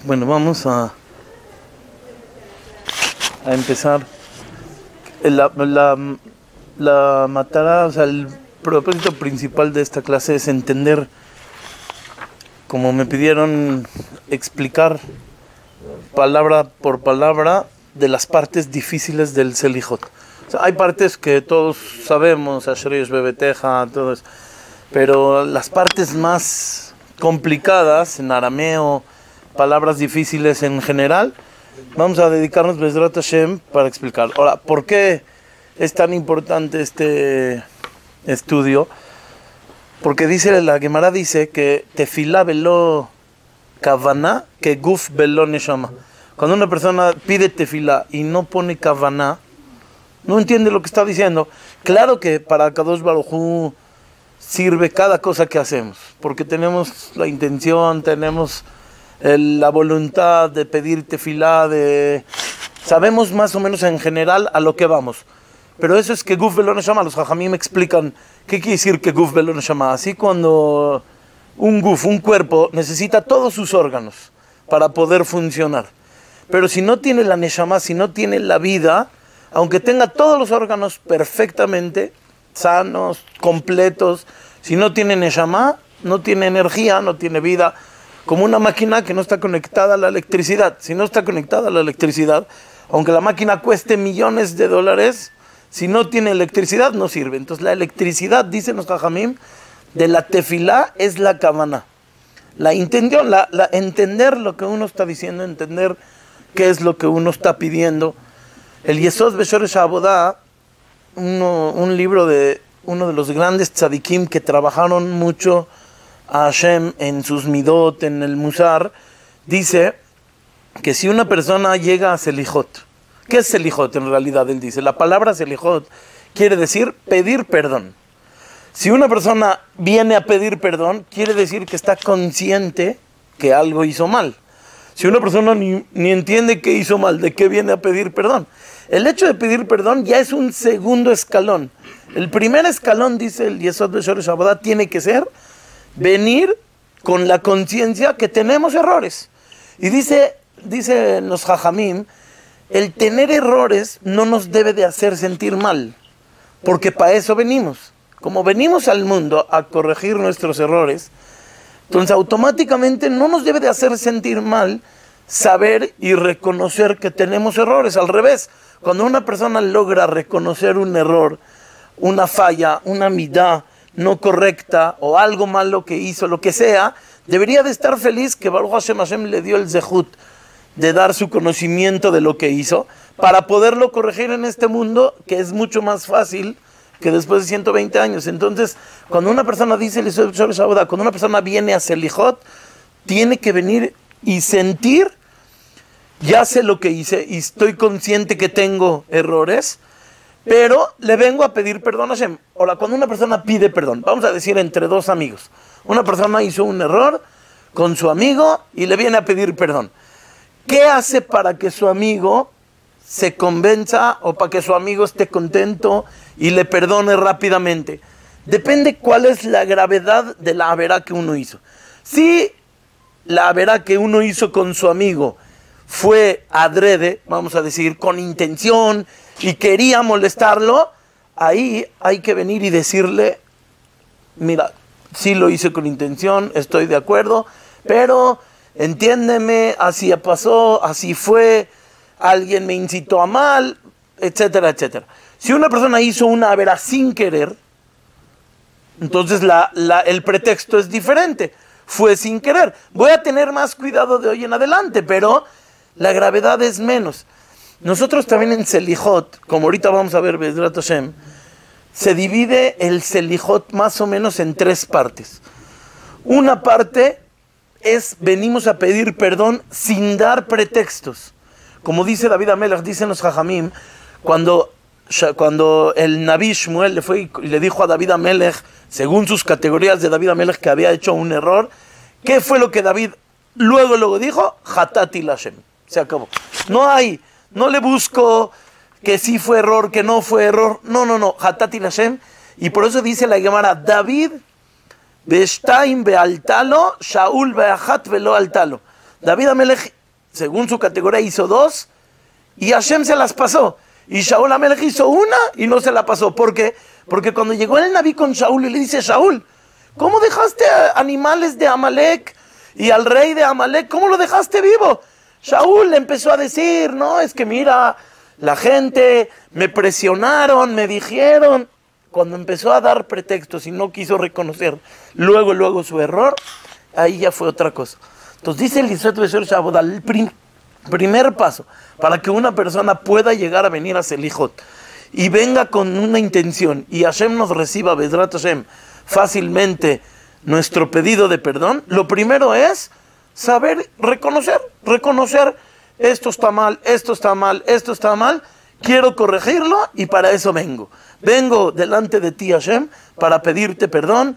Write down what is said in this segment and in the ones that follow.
Bueno, vamos a empezar. La matara, o sea, el propósito principal de esta clase es entender, como me pidieron, explicar palabra por palabra de las partes difíciles del Selijot. O sea, hay partes que todos sabemos, Ashresh, Bebeteja, todo eso, pero las partes más complicadas en arameo, palabras difíciles en general, vamos a dedicarnos Bezrat Hashem para explicar. Ahora, ¿por qué es tan importante este estudio? Porque dice, la Gemara dice que tefilá velo kavaná, que guf velo neshama. Cuando una persona pide tefilá y no pone kavaná, no entiende lo que está diciendo. Claro que para Kadosh Baruj Hu sirve cada cosa que hacemos, porque tenemos la intención, tenemos la voluntad de pedir tefilá, sabemos más o menos en general a lo que vamos. Pero eso es que guf velo neshama. Los jajamim me explican qué quiere decir que guf velo neshama. Así cuando un cuerpo necesita todos sus órganos para poder funcionar. Pero si no tiene la neshama, si no tiene la vida, aunque tenga todos los órganos perfectamente sanos, completos, si no tiene neshama, no tiene energía, no tiene vida. Como una máquina que no está conectada a la electricidad. Si no está conectada a la electricidad, aunque la máquina cueste millones de dólares, si no tiene electricidad, no sirve. Entonces la electricidad, dicen los jajamim, de la tefilá es la kavaná. La intención, entender lo que uno está diciendo, entender qué es lo que uno está pidiendo. El Yesod Beshoresh Avodah, un libro de uno de los grandes tzadikim que trabajaron mucho a Hashem en sus midot, en el musar, dice que si una persona llega a Selijot, ¿qué es Selijot en realidad? Él dice, la palabra Selijot quiere decir pedir perdón. Si una persona viene a pedir perdón, quiere decir que está consciente que algo hizo mal. Si una persona ni entiende qué hizo mal, ¿de qué viene a pedir perdón? El hecho de pedir perdón ya es un segundo escalón. El primer escalón, dice el Yesod Beshoresh Avodah, tiene que ser venir con la conciencia que tenemos errores. Y dice los jajamim, el tener errores no nos debe de hacer sentir mal, porque para eso venimos. Como venimos al mundo a corregir nuestros errores, entonces automáticamente no nos debe de hacer sentir mal saber y reconocer que tenemos errores. Al revés, cuando una persona logra reconocer un error, una falla, una midá no correcta o algo malo que hizo, lo que sea, debería de estar feliz que Baruch Hashem le dio el zehut de dar su conocimiento de lo que hizo para poderlo corregir en este mundo, que es mucho más fácil que después de 120 años. Entonces, cuando una persona dice, cuando una persona viene a Selijot, tiene que venir y sentir, ya sé lo que hice y estoy consciente que tengo errores, pero le vengo a pedir perdón a Hashem. Ahora, cuando una persona pide perdón, vamos a decir entre dos amigos, una persona hizo un error con su amigo y le viene a pedir perdón. ¿Qué hace para que su amigo se convenza o para que su amigo esté contento y le perdone rápidamente? Depende cuál es la gravedad de la averá que uno hizo. Si la averá que uno hizo con su amigo fue adrede, vamos a decir, con intención y quería molestarlo, ahí hay que venir y decirle, mira, sí lo hice con intención, estoy de acuerdo, pero entiéndeme, así pasó, así fue, alguien me incitó a mal, etcétera, etcétera. Si una persona hizo una averá sin querer, entonces el pretexto es diferente, fue sin querer. Voy a tener más cuidado de hoy en adelante, pero la gravedad es menos. Nosotros también en Selijot, como ahorita vamos a ver Bezrat Hashem, se divide el Selijot más o menos en tres partes. Una parte es, venimos a pedir perdón sin dar pretextos. Como dice David Amelech, dicen los Jajamim, cuando el Naví Shmuel le fue y le dijo a David Amelech, según sus categorías de David Amelech, que había hecho un error, ¿qué fue lo que David luego dijo? Hatati Lashem. Se acabó. No le busco que sí fue error, que no fue error. No. Hatati Lashem. Y por eso dice la Gemara, David Beshtaim bealtalo, Shaul beachat velo altalo. David Amelech según su categoría, hizo 2 y Hashem se las pasó. Y Shaul Amelech hizo 1 y no se la pasó. ¿Por qué? Porque cuando llegó el Naví con Shaul y le dice, Shaul, ¿cómo dejaste a animales de Amalek y al rey de Amalek? ¿Cómo lo dejaste vivo? Shaul le empezó a decir, no, es que mira, la gente me presionaron, me dijeron. Cuando empezó a dar pretextos y no quiso reconocer luego su error, ahí ya fue otra cosa. Entonces dice el Yisrael Besher Shabbat, el primer paso para que una persona pueda llegar a venir a Selijot y venga con una intención y Hashem nos reciba, Bezrat Hashem, fácilmente nuestro pedido de perdón, lo primero es saber reconocer, esto está mal, esto está mal, esto está mal, quiero corregirlo y para eso vengo. Vengo delante de ti, Hashem, para pedirte perdón,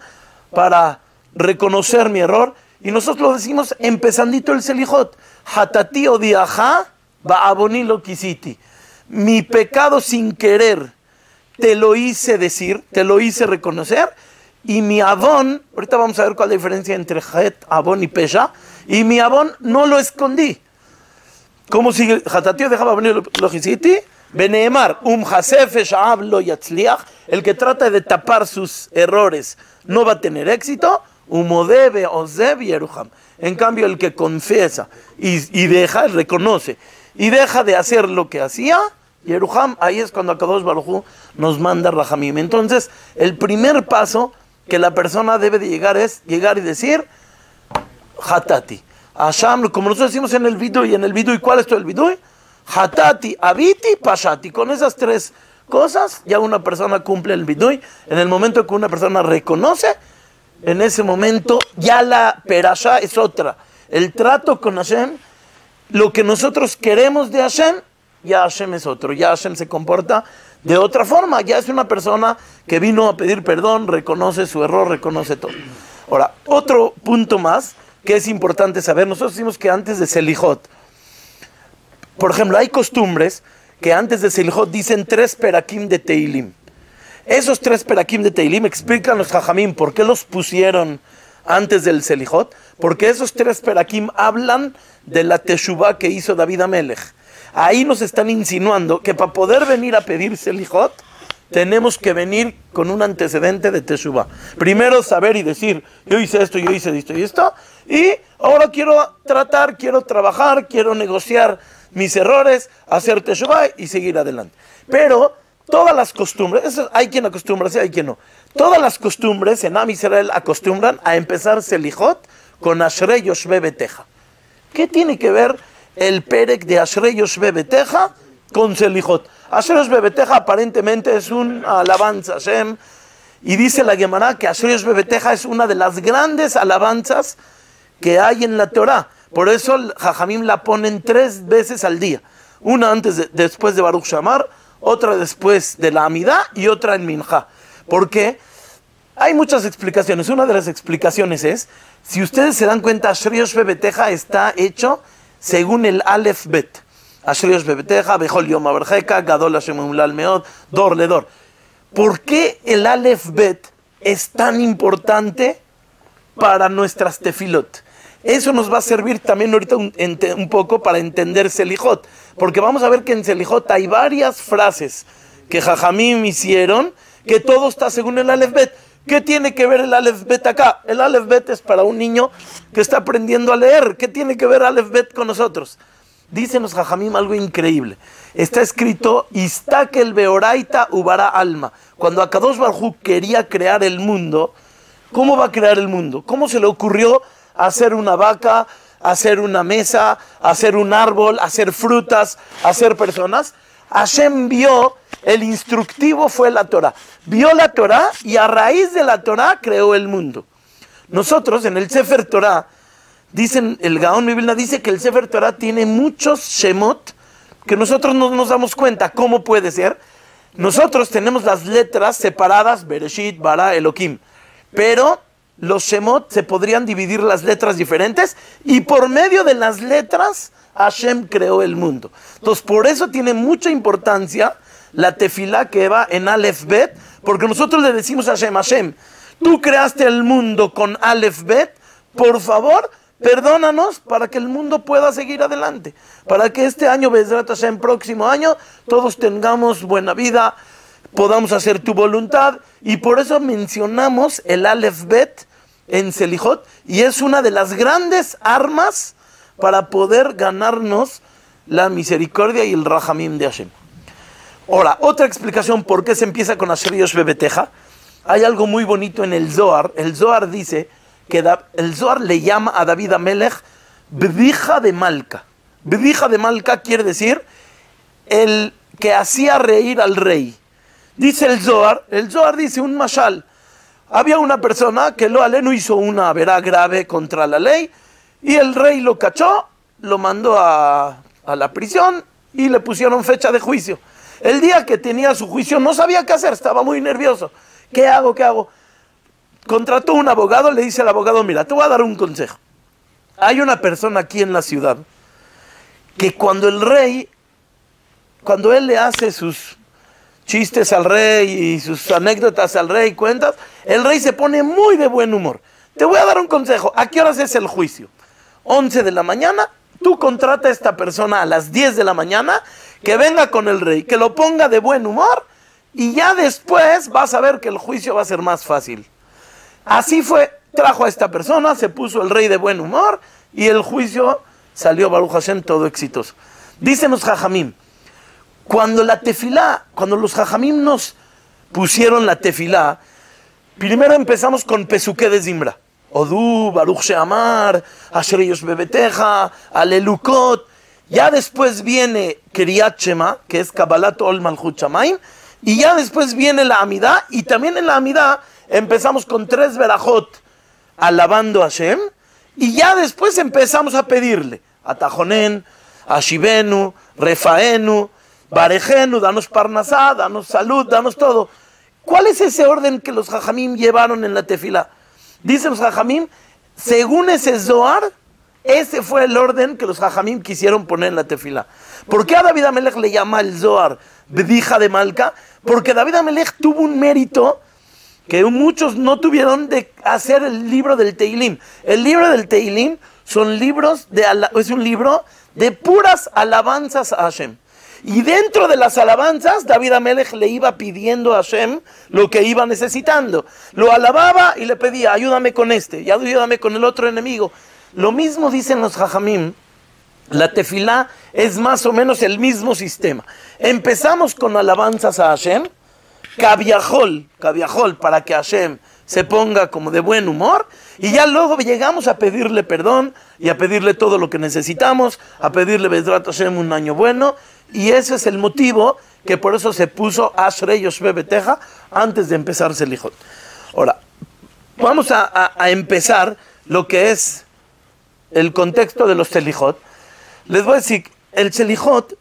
para reconocer mi error. Y nosotros lo decimos empezandito el Selijot. Hatati odiaja, ba'aboni lo quisiti. Mi pecado sin querer te lo hice decir, te lo hice reconocer. Y mi abón, ahorita vamos a ver cuál es la diferencia entre het, abón y pesha. Y mi abón no lo escondí. ¿Cómo sigue? Hatati odiaja, ba'aboni lo quisiti. Beneemar, lo yatzliach, el que trata de tapar sus errores no va a tener éxito. Umodebe ozev yeruham. En cambio, el que confiesa y deja, reconoce y deja de hacer lo que hacía, yeruham, ahí es cuando Akadosh Baruj Hu nos manda rahamim. Entonces, el primer paso que la persona debe de llegar es llegar y decir, hatati. Hashem, como nosotros decimos en el vidui, ¿cuál es todo el vidui? Hatati, abiti, pashati. Con esas 3 cosas ya una persona cumple el vidui. En el momento que una persona reconoce, en ese momento ya la perashá es otra. El trato con Hashem, lo que nosotros queremos de Hashem, ya Hashem es otro. Ya Hashem se comporta de otra forma. Ya es una persona que vino a pedir perdón, reconoce su error, reconoce todo. Ahora, otro punto más que es importante saber. Nosotros decimos que antes de Selijot, por ejemplo, hay costumbres que antes de Selijot dicen 3 perakim de Teilim. Esos 3 perakim de Teilim explican los Jajamim por qué los pusieron antes del Selijot. Porque esos 3 perakim hablan de la Teshuvah que hizo David Amelech. Ahí nos están insinuando que para poder venir a pedir Selijot, tenemos que venir con un antecedente de Teshuvah. Primero saber y decir, yo hice esto y esto, y ahora quiero trabajar, quiero negociar mis errores, hacer Teshuvah y seguir adelante. Pero todas las costumbres, hay quien acostumbra, sí, hay quien no. Todas las costumbres en Am Israel acostumbran a empezar Selijot con Ashrei Yoshve Beteja. ¿Qué tiene que ver el Perek de Ashrei Yoshve Beteja con Selijot? Ashrei Yoshve Beteja aparentemente es una alabanza a Hashem, y dice la Gemara que Ashrei Yoshve Beteja es una de las grandes alabanzas que hay en la Torah. Por eso Jajamim la ponen 3 veces al día. Una después de Baruch Shamar, otra después de la Amidá y otra en Minjá. ¿Por qué? Hay muchas explicaciones. Una de las explicaciones es, si ustedes se dan cuenta, Ashrei Yoshve Beteja está hecho según el Aleph Bet. Ashrei Yoshve Beteja, Bechol Yom Averjeka, Gadol Hashem Umlal Meod, Dor Ledor. ¿Por qué el Aleph Bet es tan importante para nuestras tefilot? Eso nos va a servir también ahorita un poco para entender Selijot, porque vamos a ver que en Selijot hay varias frases que Jajamim hicieron, que todo está según el Aleph Bet. ¿Qué tiene que ver el Aleph Bet acá? El Aleph Bet es para un niño que está aprendiendo a leer. ¿Qué tiene que ver Aleph Bet con nosotros? Dicen los Jajamim algo increíble. Está escrito, Istakel Beoraita Ubara Alma. Cuando Akadosh Baruj Hu quería crear el mundo, ¿cómo va a crear el mundo? ¿Cómo se le ocurrió hacer una vaca, hacer una mesa, hacer un árbol, hacer frutas, hacer personas? Hashem vio, el instructivo fue la Torah. Vio la Torah y a raíz de la Torah creó el mundo. Nosotros en el Sefer Torah, dicen, el Gaón de Vilna dice que el Sefer Torah tiene muchos Shemot que nosotros no nos damos cuenta. ¿Cómo puede ser? Nosotros tenemos las letras separadas, Bereshit, Bara, Elohim, pero los Shemot se podrían dividir las letras diferentes y por medio de las letras Hashem creó el mundo. Entonces por eso tiene mucha importancia la tefilá que va en Aleph Bet, porque nosotros le decimos a Hashem, Hashem, tú creaste el mundo con Aleph Bet, por favor, perdónanos para que el mundo pueda seguir adelante, para que este año, Bezrat Hashem, próximo año, todos tengamos buena vida, podamos hacer tu voluntad, y por eso mencionamos el Aleph Bet en Selijot, y es una de las grandes armas para poder ganarnos la misericordia y el Rahamim de Hashem. Ahora, otra explicación por qué se empieza con Asher Yoshbe Beteja. Hay algo muy bonito en el Zohar. El Zohar dice que el Zohar le llama a David Amelech Bdija de Malka. Bdija de Malka quiere decir el que hacía reír al rey. Dice el Zohar dice un mashal. Había una persona que lo aleno hizo una verá grave contra la ley y el rey lo cachó, lo mandó a la prisión y le pusieron fecha de juicio. El día que tenía su juicio no sabía qué hacer, estaba muy nervioso. ¿Qué hago? ¿Qué hago? Contrató un abogado, le dice al abogado, mira, te voy a dar un consejo. Hay una persona aquí en la ciudad que cuando él le hace sus chistes al rey y sus anécdotas al rey, cuentas, el rey se pone muy de buen humor. Te voy a dar un consejo. ¿A qué horas es el juicio? 11 de la mañana. Tú contrata a esta persona a las 10 de la mañana, que venga con el rey, que lo ponga de buen humor, y ya después vas a ver que el juicio va a ser más fácil. Así fue, trajo a esta persona, se puso el rey de buen humor, y el juicio salió, Baruch Hashem, todo exitoso. Dicen los Jajamim, cuando los Jajamim nos pusieron la tefilá, primero empezamos con Pesuké de Zimra. Odú, Baruch Sheamar, Asher Yoshbe Beteja, Alelukot. Ya después viene Kriyat Shema, que es Kabbalat Ol Malchut Shamayim. Y ya después viene la Amidá. Y también en la Amidá empezamos con 3 verajot, alabando a Hashem. Y ya después empezamos a pedirle a Tajonen, a Shivenu, Refaenu, Barejenu, danos Parnasá, danos salud, danos todo. ¿Cuál es ese orden que los Jajamim llevaron en la tefilá? Dicen los Jajamim, según ese Zohar, ese fue el orden que los Jajamim quisieron poner en la tefilá. ¿Por qué a David Amelech le llama el Zohar Bdija de Malka? Porque David Amelech tuvo un mérito que muchos no tuvieron de hacer el libro del Teilim. El libro del Teilim es un libro de puras alabanzas a Hashem. Y dentro de las alabanzas, David Amelech le iba pidiendo a Hashem lo que iba necesitando. Lo alababa y le pedía, ayúdame con este, y ayúdame con el otro enemigo. Lo mismo dicen los Jajamim. La tefilá es más o menos el mismo sistema. Empezamos con alabanzas a Hashem, cabiajol, para que Hashem se ponga como de buen humor, y ya luego llegamos a pedirle perdón y a pedirle todo lo que necesitamos, a pedirle Bezrat Hashem un año bueno. Y ese es el motivo que por eso se puso Ashrei Yoshbe Beteja antes de empezar Selijot. Ahora, vamos a empezar lo que es el contexto de los Selijot. Les voy a decir, el Selijot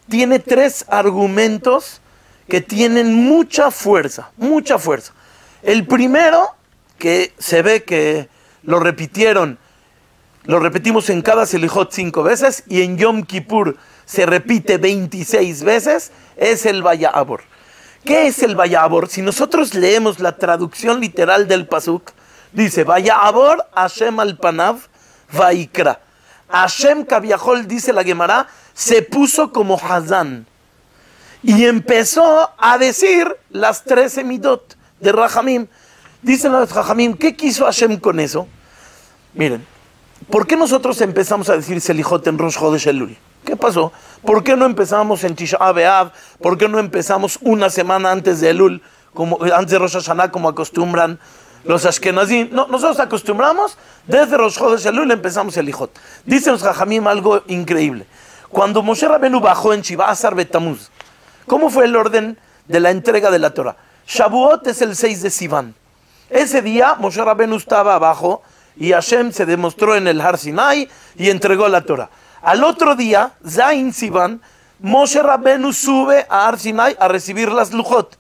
tiene 3 argumentos que tienen mucha fuerza, mucha fuerza. El primero, que se ve que lo repetimos en cada Selijot 5 veces, y en Yom Kippur se repite 26 veces, es el Vaya'abor. ¿Qué es el Vaya'abor? Si nosotros leemos la traducción literal del Pasuk, dice, Vaya'abor Hashem al panav Vaikra. Hashem Kaviahol, dice la Gemara, se puso como Hazán. Y empezó a decir las 13 midot de Rahamim. Dicen los Rahamim, ¿qué quiso Hashem con eso? Miren, ¿por qué nosotros empezamos a decir Selijot en Rosh Chodesh Elul? ¿Qué pasó? ¿Por qué no empezamos en Tisha B'Av? ¿Por qué no empezamos una semana antes de Elul, antes de Rosh Hashanah, como acostumbran los Ashkenazim? No, nosotros acostumbramos, desde Rosh Chodesh Elul empezamos Selijot. Dicen los Jajamim algo increíble. Cuando Moshe Rabenu bajó en Shiva Asar Betamuz, ¿cómo fue el orden de la entrega de la Torah? Shavuot es el 6 de Sivan. Ese día Moshe Rabenu estaba abajo y Hashem se demostró en el Har Sinai y entregó la Torah. Al otro día, Zain Sivan, Moshe Rabenu sube a Har Sinai a recibir las Lujot.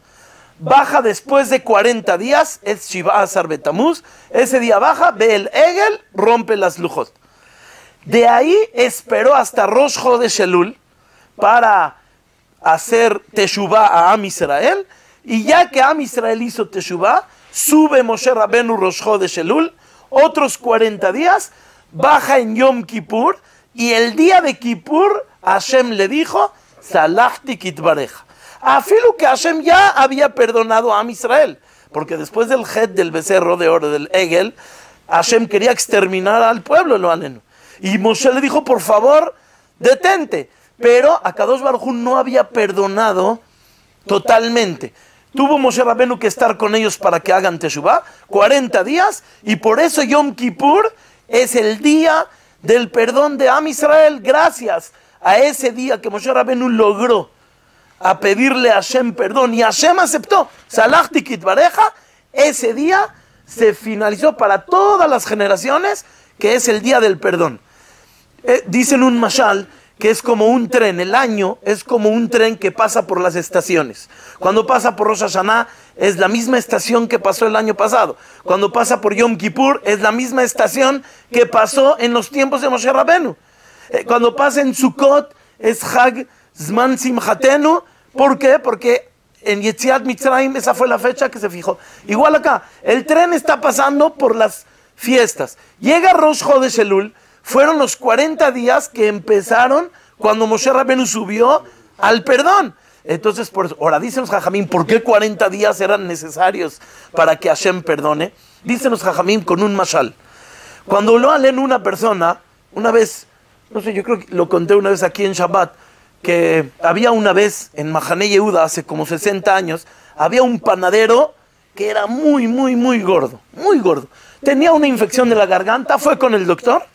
Baja después de 40 días, es Shiva Asar Betamuz. Ese día baja, ve el Egel, rompe las Lujot. De ahí esperó hasta Rosh Chodesh Elul para hacer Teshuvah a Am Israel. Y ya que Am Israel hizo Teshuvah, sube Moshe Rabenu Rosh Chodesh Elul, otros 40 días, baja en Yom Kippur, y el día de Kippur Hashem le dijo, Salachti kitbareja. Afilu que Hashem ya había perdonado a Am Israel, porque después del Het del becerro de oro del Egel, Hashem quería exterminar al pueblo, lo aleno. Y Moshe le dijo, por favor, detente. Pero Akadosh Baruj Hu no había perdonado totalmente. Tuvo Moshe Rabenu que estar con ellos para que hagan Teshuvah, 40 días, y por eso Yom Kippur es el día del perdón de Am Israel. Gracias a ese día que Moshe Rabenu logró a pedirle a Hashem perdón, y Hashem aceptó, Salachti kitbareja, ese día se finalizó para todas las generaciones, que es el día del perdón. Dicen un mashal que es como un tren, el año es como un tren que pasa por las estaciones. Cuando pasa por Rosh Hashanah es la misma estación que pasó el año pasado. Cuando pasa por Yom Kippur es la misma estación que pasó en los tiempos de Moshe Rabenu. Cuando pasa en Sukkot es Hag Zman Simchatenu. ¿Por qué? Porque en Yetziat Mitzrayim esa fue la fecha que se fijó. Igual acá, el tren está pasando por las fiestas. Llega Rosh Chodesh Elul, fueron los 40 días que empezaron cuando Moshe Rabenu subió al perdón. Entonces, por eso, ahora dicen los Jajamim, ¿por qué 40 días eran necesarios para que Hashem perdone? Dicen los Jajamim con un mashal. Cuando lo leen una persona, una vez, no sé, yo creo que lo conté una vez aquí en Shabbat, que había una vez en Mahané Yehuda, hace como 60 años, había un panadero que era muy gordo, muy gordo. Tenía una infección de la garganta, fue con el doctor,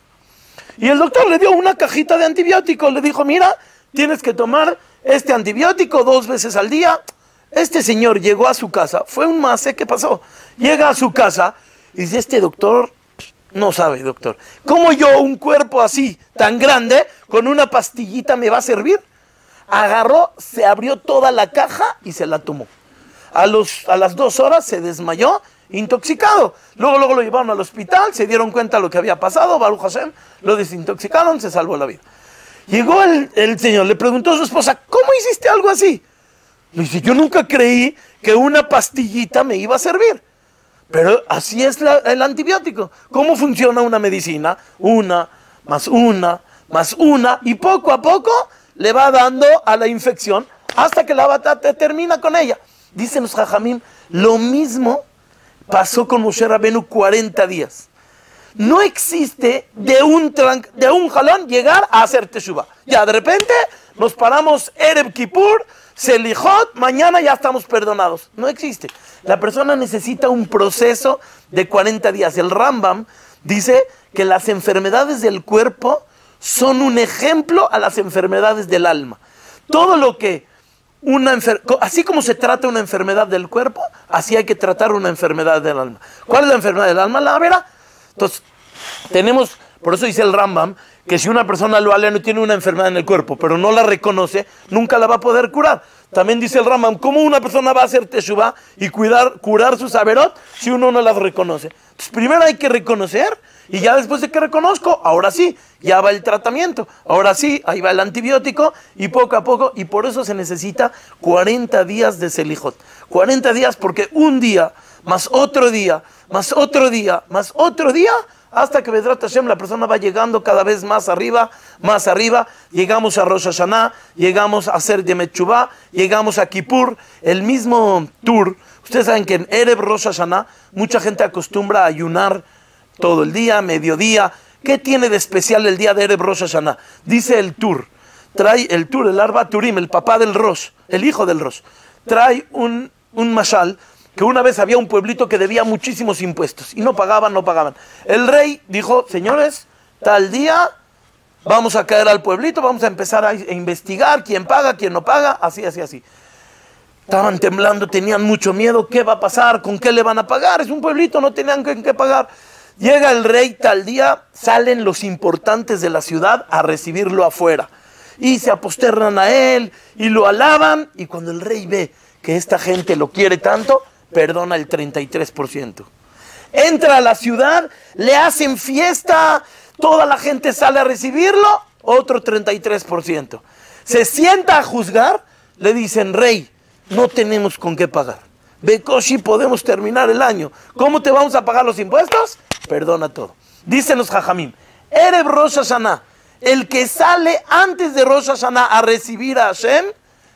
y el doctor le dio una cajita de antibióticos, le dijo, mira, tienes que tomar este antibiótico 2 veces al día. Este señor llegó a su casa, fue un mase, ¿qué pasó? Llega a su casa y dice, este doctor no sabe, doctor, ¿cómo yo un cuerpo así, tan grande, con una pastillita me va a servir? Agarró, se abrió toda la caja y se la tomó. A las 2 horas se desmayó, intoxicado. Luego lo llevaron al hospital, se dieron cuenta de lo que había pasado, Baruch Hashem, lo desintoxicaron, se salvó la vida. Llegó el señor, le preguntó a su esposa, ¿cómo hiciste algo así? Le dice, yo nunca creí que una pastillita me iba a servir. Pero así es el antibiótico. ¿Cómo funciona una medicina? Una, y poco a poco le va dando a la infección hasta que la batata termina con ella. Dicen los Jajamim, lo mismo pasó con Moshe Rabenu 40 días. No existe de un jalón llegar a hacer Teshuvah. Ya de repente nos paramos Erev Kippur, Selichot, mañana ya estamos perdonados. No existe. La persona necesita un proceso de 40 días. El Rambam dice que las enfermedades del cuerpo son un ejemplo a las enfermedades del alma. Todo lo que así como se trata una enfermedad del cuerpo, así hay que tratar una enfermedad del alma. ¿Cuál es la enfermedad del alma? La vera. Entonces, por eso dice el Rambam, que si una persona lo aleno tiene una enfermedad en el cuerpo, pero no la reconoce, nunca la va a poder curar. También dice el Rambam, ¿cómo una persona va a hacer Teshuvah y curar sus averot si uno no las reconoce? Entonces, primero hay que reconocer, y ya después de que reconozco, ahora sí, ya va el tratamiento, ahora sí, ahí va el antibiótico, y poco a poco, y por eso se necesita 40 días de Selichot. 40 días porque un día, más otro día, más otro día, más otro día, hasta que Bedrat Hashem la persona va llegando cada vez más arriba, llegamos a Rosh Hashanah, llegamos a hacer Yemet Teshuvah, llegamos a Kippur, el mismo tour. Ustedes saben que en Erev Rosh Hashanah mucha gente acostumbra a ayunar todo el día, mediodía. ¿Qué tiene de especial el día de Erev Rosh Hashanah? Dice el tour, el Arba Turim, el papá del Rosh, el hijo del Rosh, trae un mashal, que una vez había un pueblito que debía muchísimos impuestos y no pagaban. El rey dijo, señores, tal día vamos a caer al pueblito, vamos a empezar a investigar quién paga, quién no paga, así. Estaban temblando, tenían mucho miedo, ¿qué va a pasar? ¿Con qué le van a pagar? Es un pueblito, no tenían qué pagar. Llega el rey tal día, salen los importantes de la ciudad a recibirlo afuera y se aposternan a él y lo alaban, y cuando el rey ve que esta gente lo quiere tanto, perdona el 33%. Entra a la ciudad, le hacen fiesta, toda la gente sale a recibirlo, otro 33%. Se sienta a juzgar, le dicen, rey, no tenemos con qué pagar. Bekoshi podemos terminar el año. ¿Cómo te vamos a pagar los impuestos? Perdona todo. Dicen los Jajamim, Erev Rosh Hashanah, el que sale antes de Rosh Hashanah a recibir a Hashem,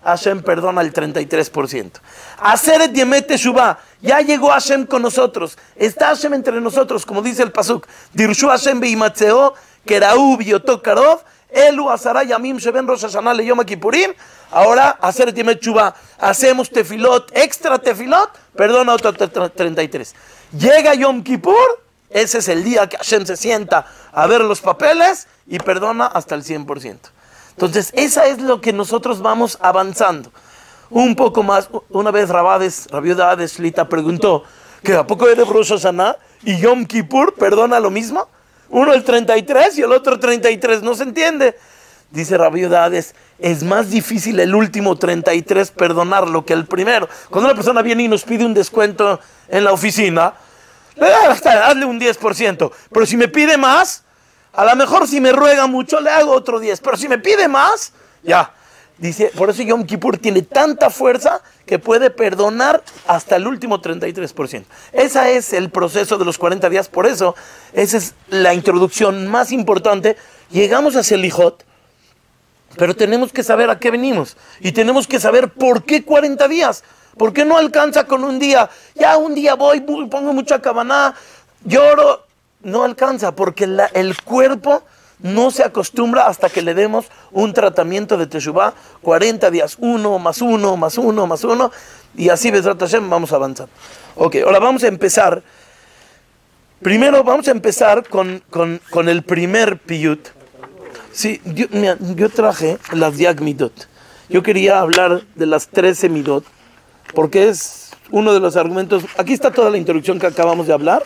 Hashem perdona el 33%. Aseret Yemet Teshuvah, ya llegó Hashem con nosotros. Está Hashem entre nosotros, como dice el pasuk. Dirshu Hashem beimatzeo, keraú bioto karov, elu asara yamim sheben Rosh Hashanah le Yom Kippurim. Ahora, Aseret Yemet Teshuvah, hacemos tefilot, extra tefilot, perdona otro 33. Llega Yom Kippur, ese es el día que Hashem se sienta a ver los papeles y perdona hasta el 100%. Entonces, esa es lo que nosotros vamos avanzando. Un poco más, una vez Rabiuda de Shlita preguntó, ¿que a poco eres Rosh Hashanah y Yom Kippur perdona lo mismo? Uno el 33 y el otro 33, no se entiende. Dice Rabiuda, es más difícil el último 33 perdonarlo que el primero. Cuando una persona viene y nos pide un descuento en la oficina, hazle un 10%, pero si me pide más, a lo mejor si me ruega mucho le hago otro 10, pero si me pide más, ya. Dice, por eso Yom Kippur tiene tanta fuerza que puede perdonar hasta el último 33%. Ese es el proceso de los 40 días, por eso esa es la introducción más importante. Llegamos a Selijot, pero tenemos que saber a qué venimos y tenemos que saber por qué 40 días. ¿Por qué no alcanza con un día? Ya un día voy, pongo mucha cabaná, lloro. No alcanza porque el cuerpo no se acostumbra hasta que le demos un tratamiento de Teshuvah, 40 días, 1 más 1 más 1 más 1, y así Bezrat Hashem vamos avanzando. Ok, ahora vamos a empezar. Primero vamos a empezar con el primer piyut. Sí, yo traje las Yag Midot. Yo quería hablar de las 13 Midot, porque es uno de los argumentos. Aquí está toda la introducción que acabamos de hablar.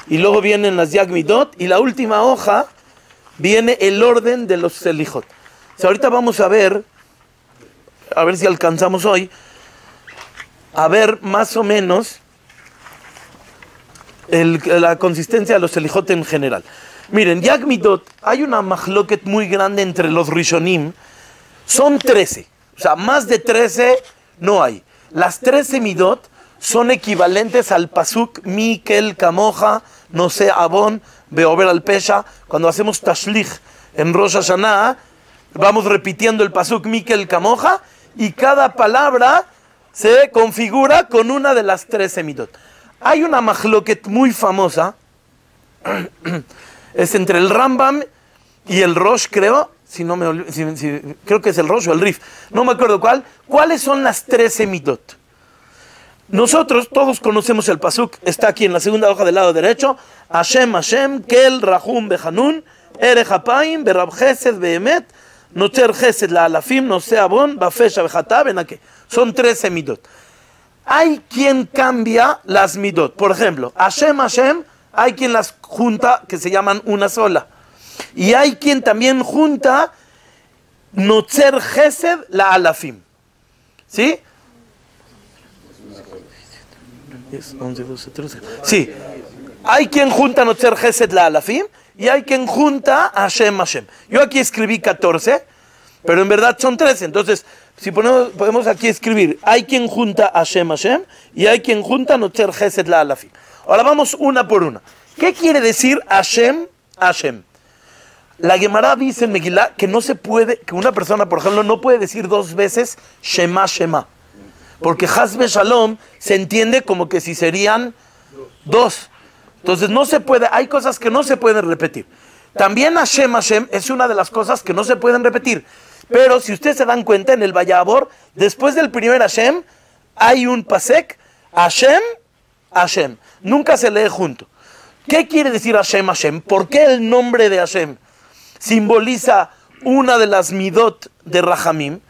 Y luego vienen las Yag Midot, y la última hoja viene el orden de los Selijot. O sea, ahorita vamos a ver si alcanzamos hoy, a ver más o menos la consistencia de los Selijot en general. Miren, Yag Midot, hay una mahloket muy grande entre los Rishonim, son 13, o sea, más de 13 no hay. Las 13 Midot son equivalentes al pasuk Mikel Kamoja, no sé, Abón, Beober al Pesha. Cuando hacemos Tashlich en Rosh Hashanah, vamos repitiendo el pasuk Mikel Kamoja y cada palabra se configura con una de las 13 midot. Hay una mahloket muy famosa, es entre el Rambam y el Rosh, creo, creo que es el Rosh o el Rif, no me acuerdo cuál. ¿Cuáles son las 13 midot? Nosotros todos conocemos el pasuk, está aquí en la segunda hoja del lado derecho. Hashem, Hashem, Kel, Rahum, Behanun, Ere Hapaim, Berab Chesed, Behemet, Nocher Chesed, La Alafim, Nose Abon, Bafesha, Bejatá, Benake. Son 13 midot. Hay quien cambia las midot. Por ejemplo, Hashem, Hashem, hay quien las junta que se llaman una sola. Y hay quien también junta Nocher Chesed, La Alafim. ¿Sí? 10, 11, 12, 13. Sí, hay quien junta Nocher Chesed la Alafim y hay quien junta Hashem Hashem. Yo aquí escribí 14, pero en verdad son 13. Entonces, si podemos aquí escribir, hay quien junta Hashem Hashem y hay quien junta Nocher Chesed la Alafim. Ahora vamos una por una. ¿Qué quiere decir Hashem Hashem? La Gemara dice en Megilá que no se puede, que una persona, por ejemplo, no puede decir 2 veces Shema Shema. Porque Hasbe Shalom se entiende como que si serían 2. Entonces no se puede, hay cosas que no se pueden repetir. También Hashem Hashem es una de las cosas que no se pueden repetir. Pero si ustedes se dan cuenta, en el Vayabor, después del primer Hashem, hay un pasek, Hashem Hashem. Nunca se lee junto. ¿Qué quiere decir Hashem Hashem? ¿Por qué el nombre de Hashem simboliza una de las midot de Rahamim?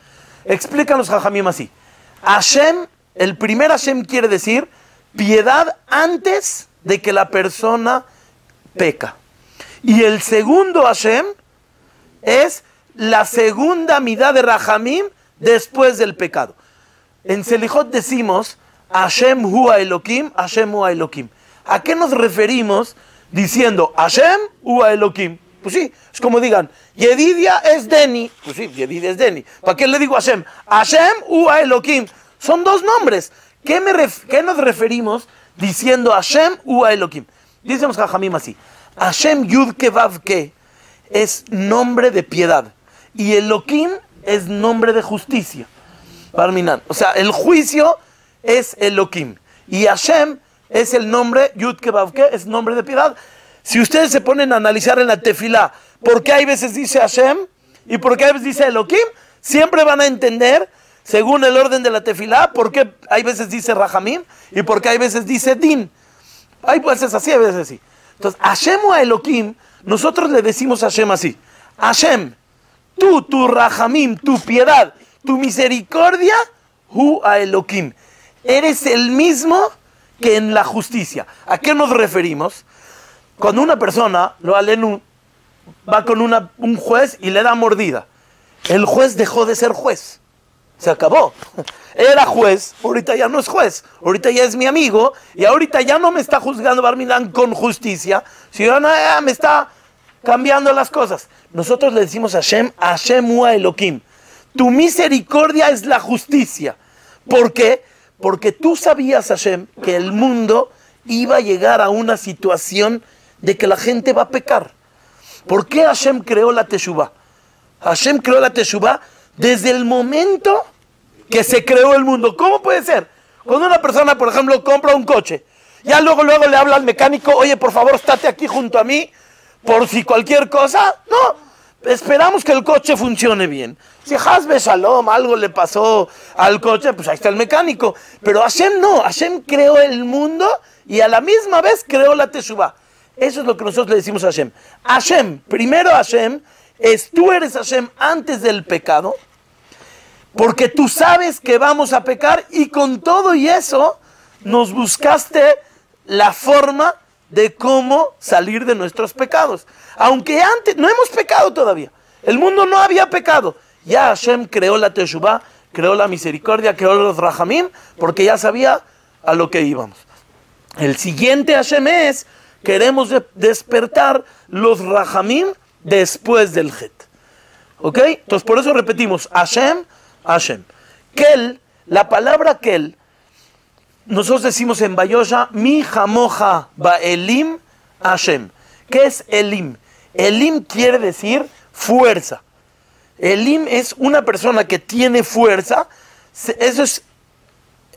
Explican los Rahamim así. Hashem, el primer Hashem quiere decir piedad antes de que la persona peca. Y el segundo Hashem es la segunda midá de Rahamim después del pecado. En Selijot decimos Hashem hua Elokim, Hashem hua Elokim. ¿A qué nos referimos diciendo Hashem hua Elokim? Pues sí, es como digan, Yedidia es Deni. Pues sí, Yedidia es Deni. ¿Para qué le digo Hashem? Hashem ua Elokim. Son 2 nombres. ¿Qué nos referimos diciendo Hashem ua Elokim? Dicen los Jajamim así. Hashem Yud Ke Vav Ke es nombre de piedad y Elohim es nombre de justicia. Barminan. O sea, el juicio es Elohim y Hashem es el nombre, Yud Ke Vav Ke, es nombre de piedad. Si ustedes se ponen a analizar en la tefilá, ¿por qué hay veces dice Hashem y por qué hay veces dice Elohim? Siempre van a entender, según el orden de la tefilá, por qué hay veces dice Rahamim y por qué hay veces dice Din. Hay veces así, hay veces así. Entonces, Hashem o a Elohim, nosotros le decimos a Hashem así. Hashem, tú, tu Rahamim, tu piedad, tu misericordia, hu a Elohim. Eres el mismo que en la justicia. ¿A qué nos referimos? Cuando una persona, lo alenu, va con un juez y le da mordida, el juez dejó de ser juez. Se acabó. Era juez, ahorita ya no es juez. Ahorita ya es mi amigo y ahorita ya no me está juzgando Barminan con justicia, sino me está cambiando las cosas. Nosotros le decimos a Hashem, Hashem Ua Elohim. Tu misericordia es la justicia. ¿Por qué? Porque tú sabías, Hashem, que el mundo iba a llegar a una situación de que la gente va a pecar. ¿Por qué Hashem creó la Teshuvah? Hashem creó la Teshuvah desde el momento que se creó el mundo. ¿Cómo puede ser? Cuando una persona, por ejemplo, compra un coche, ya luego le habla al mecánico, oye, por favor, estate aquí junto a mí, por si cualquier cosa. No, esperamos que el coche funcione bien. Si Hasbe Shalom, algo le pasó al coche, pues ahí está el mecánico. Pero Hashem no, Hashem creó el mundo y a la misma vez creó la Teshuvah. Eso es lo que nosotros le decimos a Hashem. Hashem, primero Hashem, tú eres Hashem antes del pecado, porque tú sabes que vamos a pecar y con todo y eso nos buscaste la forma de cómo salir de nuestros pecados. Aunque antes no hemos pecado todavía, el mundo no había pecado, ya Hashem creó la Teshuvah, creó la misericordia, creó los Rahamim, porque ya sabía a lo que íbamos. El siguiente Hashem es, queremos despertar los Rahamim después del Het. ¿Ok? Entonces por eso repetimos, Hashem, Hashem. Kel, la palabra Kel, nosotros decimos en Bayosha, mi jamoja ba'elim Hashem. ¿Qué es Elim? Elim quiere decir fuerza. Elim es una persona que tiene fuerza. Eso es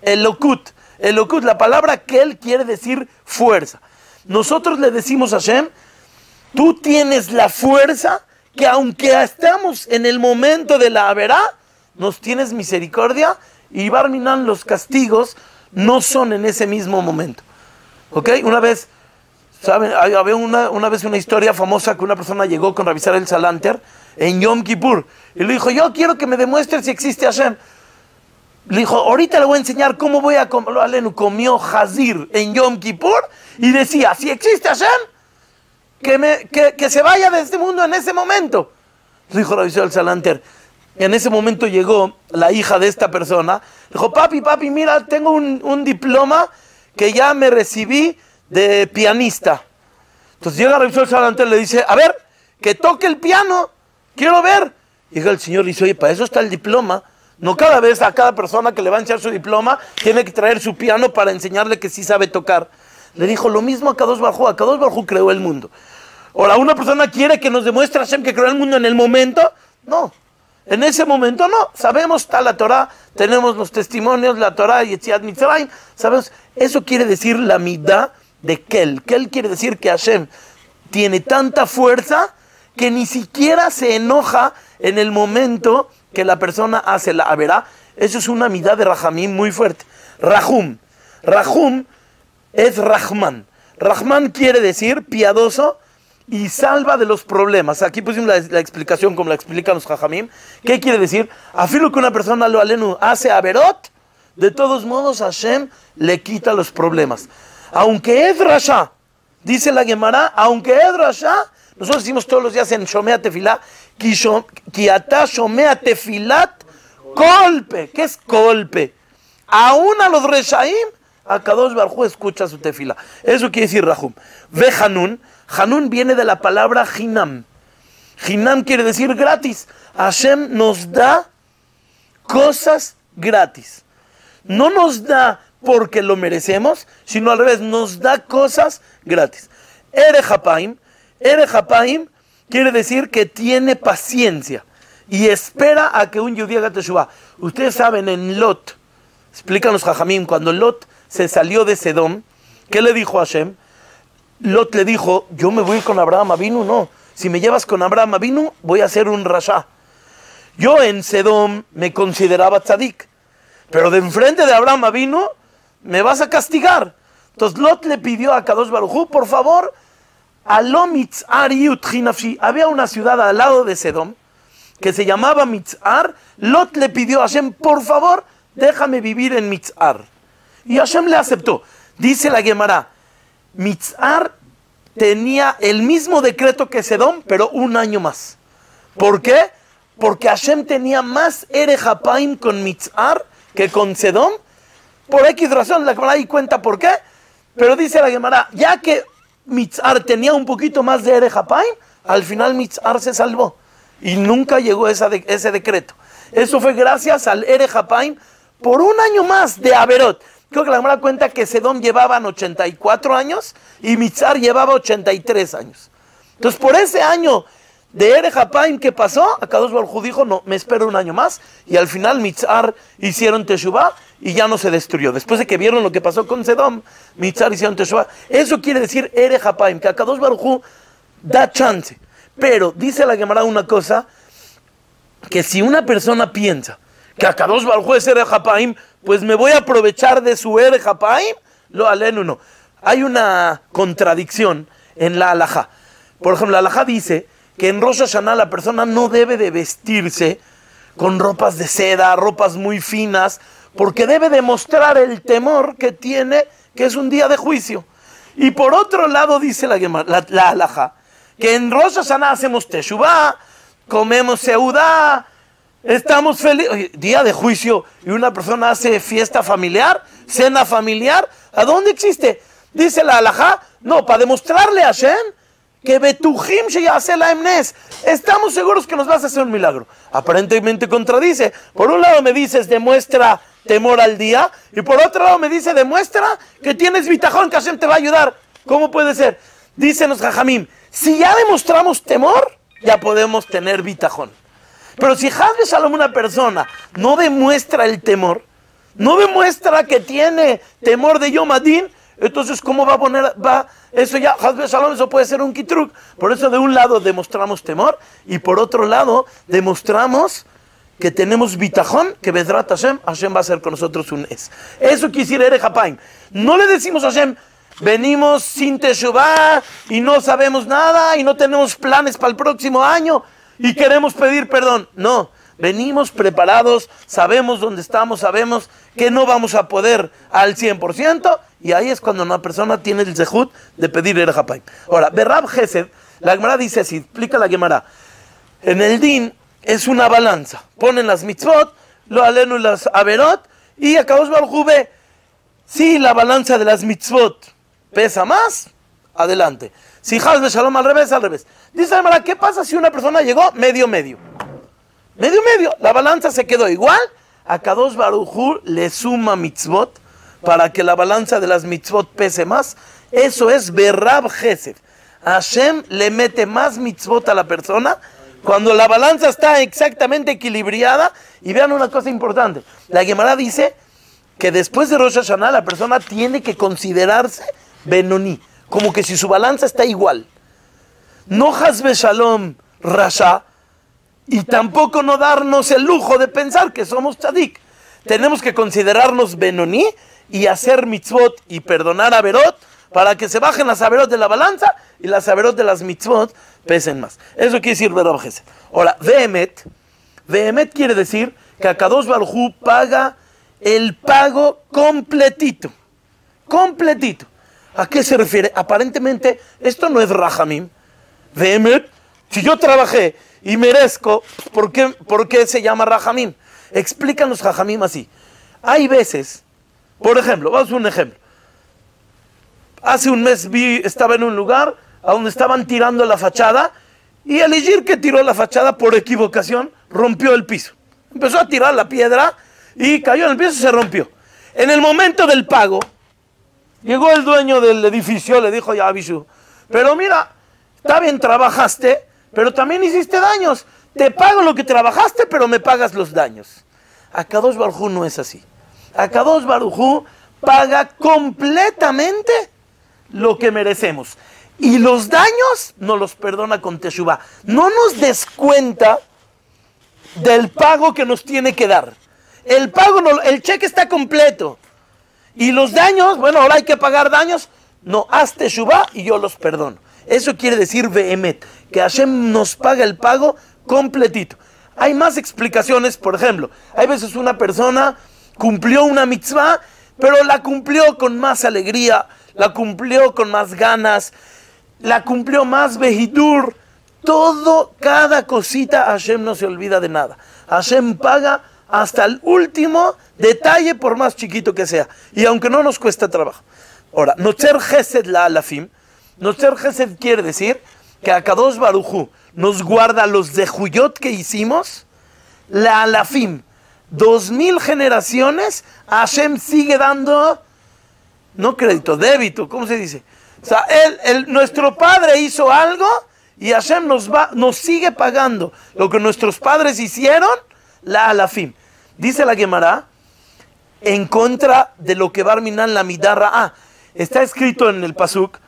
Elokut. Elokut, la palabra Kel quiere decir fuerza. Nosotros le decimos a Hashem, tú tienes la fuerza que aunque estamos en el momento de la Averá, nos tienes misericordia y Barminan, los castigos no son en ese mismo momento. ¿Ok? Una vez, ¿saben? Había una vez una historia famosa que una persona llegó con Rabbi Israel Salanter en Yom Kippur y le dijo, yo quiero que me demuestres si existe Hashem. Le dijo, ahorita le voy a enseñar cómo voy a comer. Alenu comió Hazir en Yom Kippur y decía, si existe Hashem, que se vaya de este mundo en ese momento. Le dijo Rabbi Israel Salanter. En ese momento llegó la hija de esta persona. Le dijo, papi, mira, tengo un diploma que ya me recibí de pianista. Entonces llega Rabbi Israel Salanter y le dice, a ver, que toque el piano, quiero ver. Y el señor le dice, oye, para eso está el diploma. No cada vez a cada persona que le va a enseñar su diploma tiene que traer su piano para enseñarle que sí sabe tocar. Le dijo lo mismo a Kadosh Baruj Hu. A Kadosh Baruj Hu creó el mundo. Ahora, ¿una persona quiere que nos demuestre a Hashem que creó el mundo en el momento? No. En ese momento no. Sabemos, está la Torah, tenemos los testimonios, la Torah y Yetziat Mitzrayim. Sabemos, eso quiere decir la midá de Kel. Kel quiere decir que Hashem tiene tanta fuerza que ni siquiera se enoja en el momento que la persona hace la averá. Eso es una midá de Rahamim muy fuerte. Rahum. Rahum es Rahman. Rahman quiere decir piadoso y salva de los problemas. Aquí pusimos la explicación como la explican los Jajamim. ¿Qué quiere decir? Afirmo que una persona lo alenu hace averot, de todos modos Hashem le quita los problemas. Aunque es rasha, dice la Gemara, aunque es rasha, nosotros decimos todos los días en Shomea Tefilá, ki ata Shomea Tefilat golpe. ¿Qué es golpe? Aún a los reshaim, a Kadosh Baruj Hu escucha su tefila. Eso quiere decir Rahum. Ve Hanun. Hanun viene de la palabra Hinam. Hinam quiere decir gratis. Hashem nos da cosas gratis. No nos da porque lo merecemos, sino al revés, nos da cosas gratis. Ere Hapaim quiere decir que tiene paciencia y espera a que un judío haga teshuvá. Ustedes saben, en Lot, explican los jajamim, cuando Lot se salió de Sedom, ¿qué le dijo a Hashem? Lot le dijo, yo me voy con Abraham Avinu, no. Si me llevas con Abraham Avinu, voy a ser un rasha. Yo en Sedom me consideraba tzadik, pero de enfrente de Abraham Avinu me vas a castigar. Entonces Lot le pidió a Kadosh Baruj Hu, por favor, Aló Mitzar Yutchi Nafshi. Había una ciudad al lado de Sedom que se llamaba Mitzar. Lot le pidió a Hashem, por favor, déjame vivir en Mitzar. Y Hashem le aceptó. Dice la Gemara, Mitzar tenía el mismo decreto que Sedom, pero un año más. ¿Por qué? Porque Hashem tenía más Erech Hapaim con Mitzar que con Sedom. Por X razón, la Gemara ahí cuenta por qué. Pero dice la Gemara, ya que Mitzar tenía un poquito más de Erech Hapaim, al final Mitzar se salvó. Y nunca llegó ese decreto. Eso fue gracias al Erech Hapaim por un año más de Averot. Creo que la Gemara cuenta que Sedom llevaban 84 años y Mitzar llevaba 83 años. Entonces, por ese año de Erech Hapaim que pasó, Akadosh Baruj Hu dijo, no, me espero un año más. Y al final Mitzar hicieron Teshuvah y ya no se destruyó. Después de que vieron lo que pasó con Sedom, Mitzar hicieron Teshuvah. Eso quiere decir Erech Hapaim, que Akadosh Baruj Hu da chance. Pero dice la Gemara una cosa, que si una persona piensa que Akadosh Baruj Hu es Erech Hapaim, pues me voy a aprovechar de su Erech Hapaim, lo alenu no. Hay una contradicción en la halajá. Por ejemplo, la halajá dice que en Rosh Hashanah la persona no debe de vestirse con ropas de seda, ropas muy finas, porque debe demostrar el temor que tiene, que es un día de juicio. Y por otro lado dice la halajá, que en Rosh Hashanah hacemos teshuvah, comemos seudá, estamos felices. Día de juicio y una persona hace fiesta familiar, cena familiar, ¿a dónde existe? Dice la halajá, no, para demostrarle a Hashem que Betujim Sheyaseh Lahem Nes, estamos seguros que nos vas a hacer un milagro. Aparentemente contradice. Por un lado me dices, demuestra temor al día, y por otro lado me dice, demuestra que tienes bitajón, que Hashem te va a ayudar. ¿Cómo puede ser? Dicen los jajamim, si ya demostramos temor, ya podemos tener bitajón. Pero si Haz Shalom una persona no demuestra el temor, no demuestra que tiene temor de Yom Adin, entonces ¿cómo va a poner? Eso ya, Haz Shalom, eso puede ser un kitruk. Por eso de un lado demostramos temor y por otro lado demostramos que tenemos bitajón, que Bezrat Hashem, Hashem va a hacer con nosotros un es. Eso quisiera Erech Hapaim. No le decimos a Hashem, venimos sin teshuvah y no sabemos nada y no tenemos planes para el próximo año y queremos pedir perdón. No, venimos preparados, sabemos dónde estamos, sabemos que no vamos a poder al 100%, y ahí es cuando una persona tiene el zehut de pedir Erech Hapaim. Ahora, Berrab Gesed, la Gemara dice así, explica la Gemara, en el din es una balanza, ponen las mitzvot, lo alenu y las averot, y Akadosh Baruj Hu ve, si la balanza de las mitzvot pesa más, adelante. Si Haz Shalom al revés, al revés. Dice la Gemara, ¿qué pasa si una persona llegó medio? Medio, la balanza se quedó igual, Akadosh Baruj Hu le suma mitzvot para que la balanza de las mitzvot pese más. Eso es Berrab Gesed. Hashem le mete más mitzvot a la persona cuando la balanza está exactamente equilibrada. Y vean una cosa importante, la Gemara dice que después de Rosh Hashanah la persona tiene que considerarse Benoni, como que si su balanza está igual. No Haz Shalom Rasha, y tampoco no darnos el lujo de pensar que somos tzadik. Tenemos que considerarnos Benoni y hacer mitzvot y perdonar averot para que se bajen las averot de la balanza y las averot de las mitzvot pesen más. Eso quiere decir Berrab Gesed. Ahora, Vehemet quiere decir que Akadosh Baruj Hu paga el pago completito. Completito. ¿A qué se refiere? Aparentemente, esto no es Rahamim. Vehemet, si yo trabajé y merezco, ¿por qué se llama Rahamim? Explican los Rahamim así. Hay veces, por ejemplo, vamos a un ejemplo. Hace un mes estaba en un lugar a donde estaban tirando la fachada y el Ijir que tiró la fachada por equivocación rompió el piso. Empezó a tirar la piedra y cayó en el piso y se rompió. En el momento del pago, llegó el dueño del edificio, le dijo ya Abishu, pero mira, está bien, trabajaste, pero también hiciste daños. Te pago lo que trabajaste, pero me pagas los daños. Akadosh Baruj Hu no es así. Akadosh Baruj Hu paga completamente lo que merecemos. Y los daños nos los perdona con Teshuvah. No nos descuenta del pago que nos tiene que dar. El pago, el cheque está completo. Y los daños, bueno, ahora hay que pagar daños. No, haz Teshuvah y yo los perdono. Eso quiere decir Behemet, que Hashem nos paga el pago completito. Hay más explicaciones, por ejemplo, hay veces una persona cumplió una mitzvah, pero la cumplió con más alegría, la cumplió con más ganas, la cumplió más behidur. Todo, cada cosita, Hashem no se olvida de nada. Hashem paga hasta el último detalle, por más chiquito que sea, y aunque no nos cuesta trabajo. Ahora, Nocher Gesed la alafim. Nocher Gesed quiere decir que Akadosh Baruj Hu nos guarda los zehuyot que hicimos, la alafim, 2000 generaciones, Hashem sigue dando, no crédito, débito, ¿cómo se dice? O sea, nuestro padre hizo algo y Hashem nos sigue pagando lo que nuestros padres hicieron, la alafim. Dice la Gemara, en contra de lo que Barminan la midarra. Está escrito en el pasuk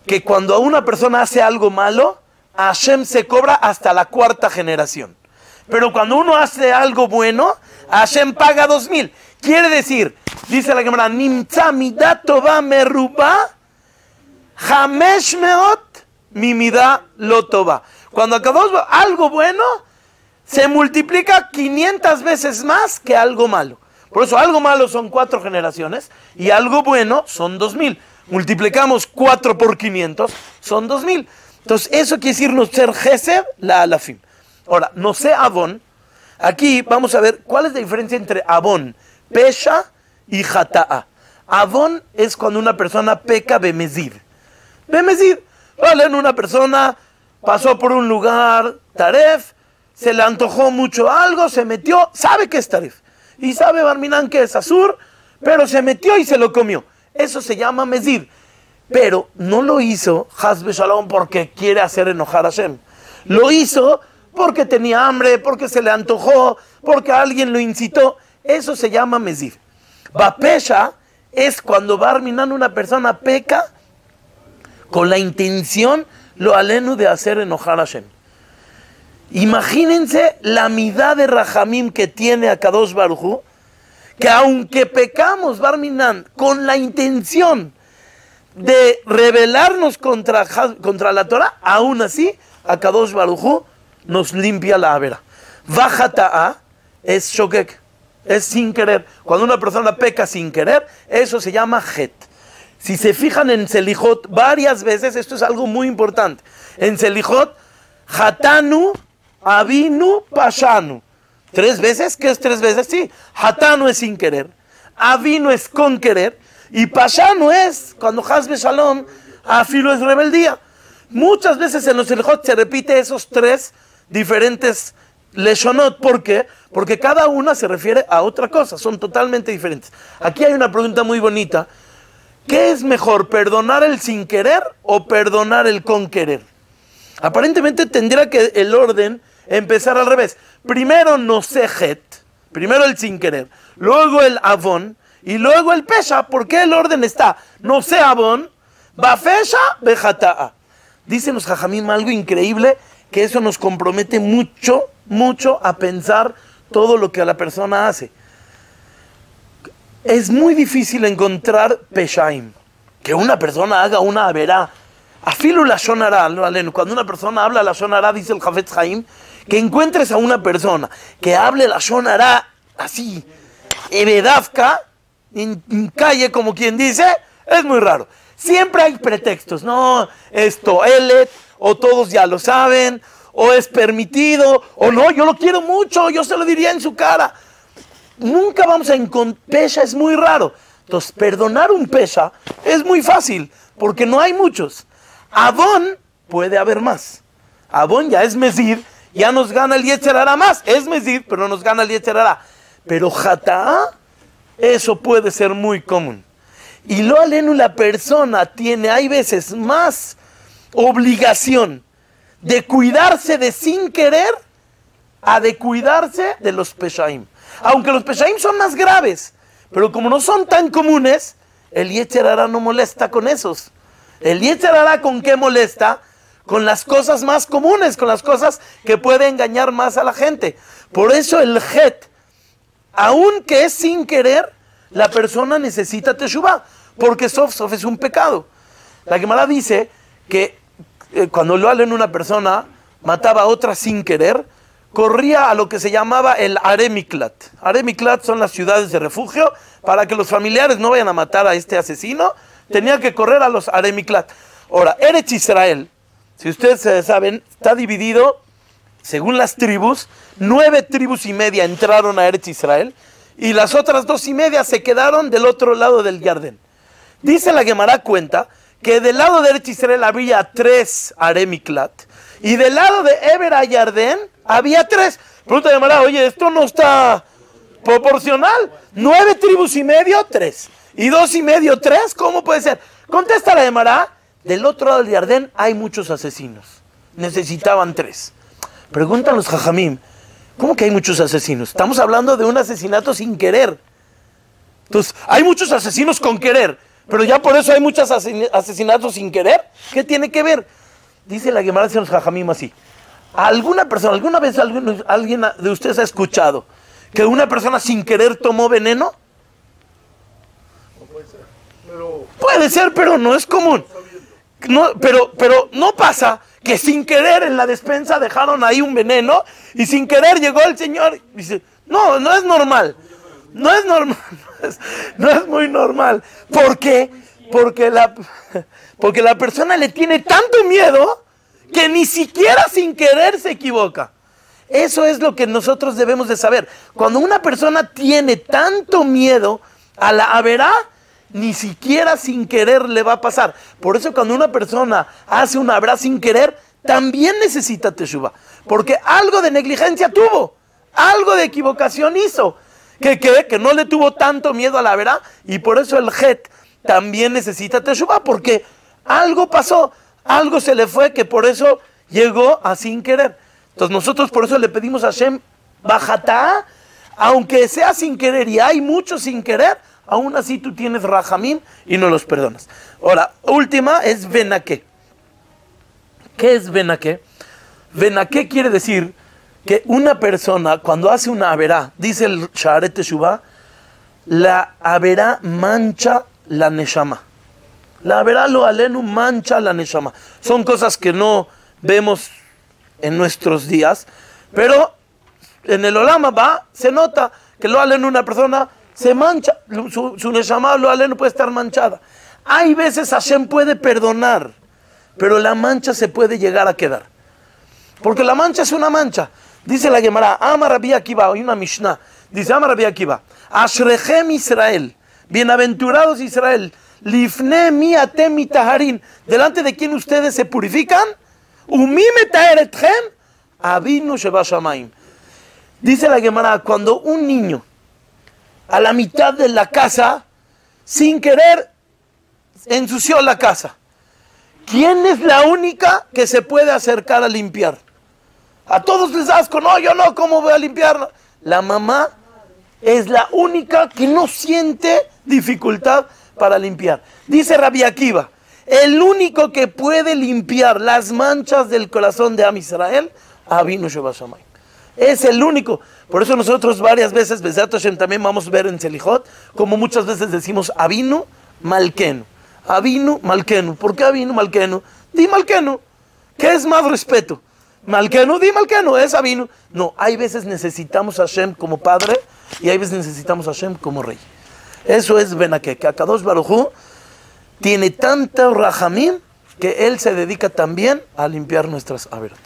que cuando una persona hace algo malo, Hashem se cobra hasta la 4ª generación. Pero cuando uno hace algo bueno, Hashem paga 2000. Quiere decir, dice la Gemara, Nimtza midat tova meruba, hamesh meot mi midah lo tova. Cuando acabamos algo bueno, se multiplica 500 veces más que algo malo. Por eso algo malo son 4 generaciones y algo bueno son 2000. Multiplicamos 4 por 500, son 2000. Entonces eso quiere decir Nocher Gesed la alafim. Ahora, no sé Avon. Aquí vamos a ver cuál es la diferencia entre Avon, Pesha y Hata'a. Avon es cuando una persona peca bemezid. Bemezid. Vale, una persona pasó por un lugar, taref, se le antojó mucho algo, se metió, sabe que es taref. Y sabe Barminan que es azur, pero se metió y se lo comió. Eso se llama mezid. Pero no lo hizo Hasbe Shalom porque quiere hacer enojar a Hashem. Lo hizo porque tenía hambre, porque se le antojó, porque alguien lo incitó. Eso se llama mezid. Bapesha es cuando Barminan una persona peca con la intención, lo alenu, de hacer enojar a Hashem. Imagínense la midá de Rahamim que tiene Akadosh Baruj Hu, que aunque pecamos, Barminan, con la intención de rebelarnos contra la Torah, aún así, Akadosh Baruj Hu nos limpia la avera. Vajata'a es shogek, es sin querer. Cuando una persona peca sin querer, eso se llama het. Si se fijan en Selijot varias veces, esto es algo muy importante. En Selijot, Hatanu, Avinu, Pashanu. 3 veces, ¿qué es 3 veces? Sí, Hatanu es sin querer, Avinu es con querer, y Pashanu es cuando Hasbe Shalom, Afilo es rebeldía. Muchas veces en los Selijot se repite esos 3 diferentes leshonot. ¿Por qué? Porque cada una se refiere a otra cosa, son totalmente diferentes. Aquí hay una pregunta muy bonita. ¿Qué es mejor, perdonar el sin querer o perdonar el con querer? Aparentemente tendría que el orden empezar al revés. Primero no sejet, primero el sin querer, luego el avon y luego el pesha. ¿Por qué el orden está? No sé avon, bafesha, bejata'a. Dicen los jajamim algo increíble, que eso nos compromete mucho, mucho a pensar todo lo que la persona hace. Es muy difícil encontrar peshaim, que una persona haga una averá. Afilu la shonara, cuando una persona habla la shonara, dice el Hafetz Haim, que encuentres a una persona que hable la shonara así, ebedavka, en calle, como quien dice, es muy raro. Siempre hay pretextos, no, esto, elet, o todos ya lo saben, o es permitido, o no, yo lo quiero mucho, yo se lo diría en su cara. Nunca vamos a encontrar, pesha es muy raro. Entonces, perdonar un pesha es muy fácil, porque no hay muchos. Avon puede haber más. Avon ya es mezid, ya nos gana el Yetzer Hara más. Es mezid, pero nos gana el Yetzer Hara. Pero Hata'a, eso puede ser muy común. Y lo alenu, la persona tiene, hay veces, más obligación de cuidarse de sin querer a de cuidarse de los peshaim. Aunque los peshaim son más graves, pero como no son tan comunes, el Yetzer Hará no molesta con esos. El Yetzer Hará, ¿con qué molesta? Con las cosas más comunes, con las cosas que puede engañar más a la gente. Por eso el Het, aunque es sin querer, la persona necesita teshuvah, porque sof es un pecado. La Gemara dice que cuando lo halen una persona mataba a otra sin querer, corría a lo que se llamaba el Aremiklat. Aremiklat son las ciudades de refugio. Para que los familiares no vayan a matar a este asesino, tenía que correr a los Aremiklat. Ahora, Eretz Israel, si ustedes saben, está dividido, según las tribus, 9 tribus y media entraron a Eretz Israel, y las otras 2 y media se quedaron del otro lado del Yardén. Dice la Gemara, cuenta que del lado de Eretz Israel había 3 Aremiklat, y del lado de Eber Yardén había 3. Pregunta la Gemara, oye, esto no está proporcional. 9 tribus y medio, 3. Y 2 y medio, 3. ¿Cómo puede ser? Contesta la Gemara, del otro lado del Yardén hay muchos asesinos. Necesitaban 3. Preguntan los Jajamim, ¿cómo que hay muchos asesinos? Estamos hablando de un asesinato sin querer. Entonces, hay muchos asesinos con querer, pero ya por eso hay muchos asesinatos sin querer. ¿Qué tiene que ver? Dice la Gemara, dice los Jajamim así. ¿Alguna vez alguien de ustedes ha escuchado que una persona sin querer tomó veneno? No puede ser, pero... Puede ser, pero no es común. No, pero no pasa que sin querer en la despensa dejaron ahí un veneno y sin querer llegó el señor y dice, no es normal. No es normal. No es muy normal. ¿Por qué? Porque la persona le tiene tanto miedo que ni siquiera sin querer se equivoca. Eso es lo que nosotros debemos de saber. Cuando una persona tiene tanto miedo a la averá, ni siquiera sin querer le va a pasar. Por eso cuando una persona hace una averá sin querer, también necesita teshuvah. Porque algo de negligencia tuvo, algo de equivocación hizo, que no le tuvo tanto miedo a la averá, y por eso el Het también necesita teshuvah, porque algo pasó, algo se le fue, que por eso llegó a sin querer. Entonces nosotros por eso le pedimos a Hashem, bajatá, aunque sea sin querer y hay mucho sin querer, aún así tú tienes rajamín y no los perdonas. Ahora, última es benaké. ¿Qué es benaké? Benaké quiere decir que una persona cuando hace una averá, dice el Sha'aret Teshuvah, la averá mancha la neshama. La averá lo alenu mancha la neshama. Son cosas que no vemos en nuestros días, pero en el Olam Haba se nota que lo alenu una persona se mancha, su neshama lo alenu puede estar manchada. Hay veces Hashem puede perdonar, pero la mancha se puede llegar a quedar. Porque la mancha es una mancha. Dice la Gemara, Amar Rabbi Akiva, hay una Mishnah, dice Amar Rabbi Akiva, Ashrechem Israel, bienaventurados Israel, Lifne mi atem mitaharin, delante de quien ustedes se purifican, Umi metaeretchem, Avinu sheba shamayim. Dice la Gemara, cuando un niño a la mitad de la casa, sin querer, ensució la casa, ¿quién es la única que se puede acercar a limpiar? A todos les asco, no, yo no, ¿cómo voy a limpiar? La mamá es la única que no siente dificultad para limpiar. Dice Rabbi Akiva, el único que puede limpiar las manchas del corazón de Am Israel, Avinu sheba shamayim. Es el único. Por eso nosotros varias veces, Bezat Hashem, también vamos a ver en Selijot, como muchas veces decimos Avinu Malkenu. Avinu Malkenu. ¿Por qué Avinu Malkenu? Di Malkenu. ¿Qué es más respeto? Malkenu, di Malkenu, es Avinu. No, hay veces necesitamos a Hashem como padre y hay veces necesitamos a Hashem como rey. Eso es benaké, que Akadosh Baruj Hu tiene tanto rajamim que él se dedica también a limpiar nuestras averot.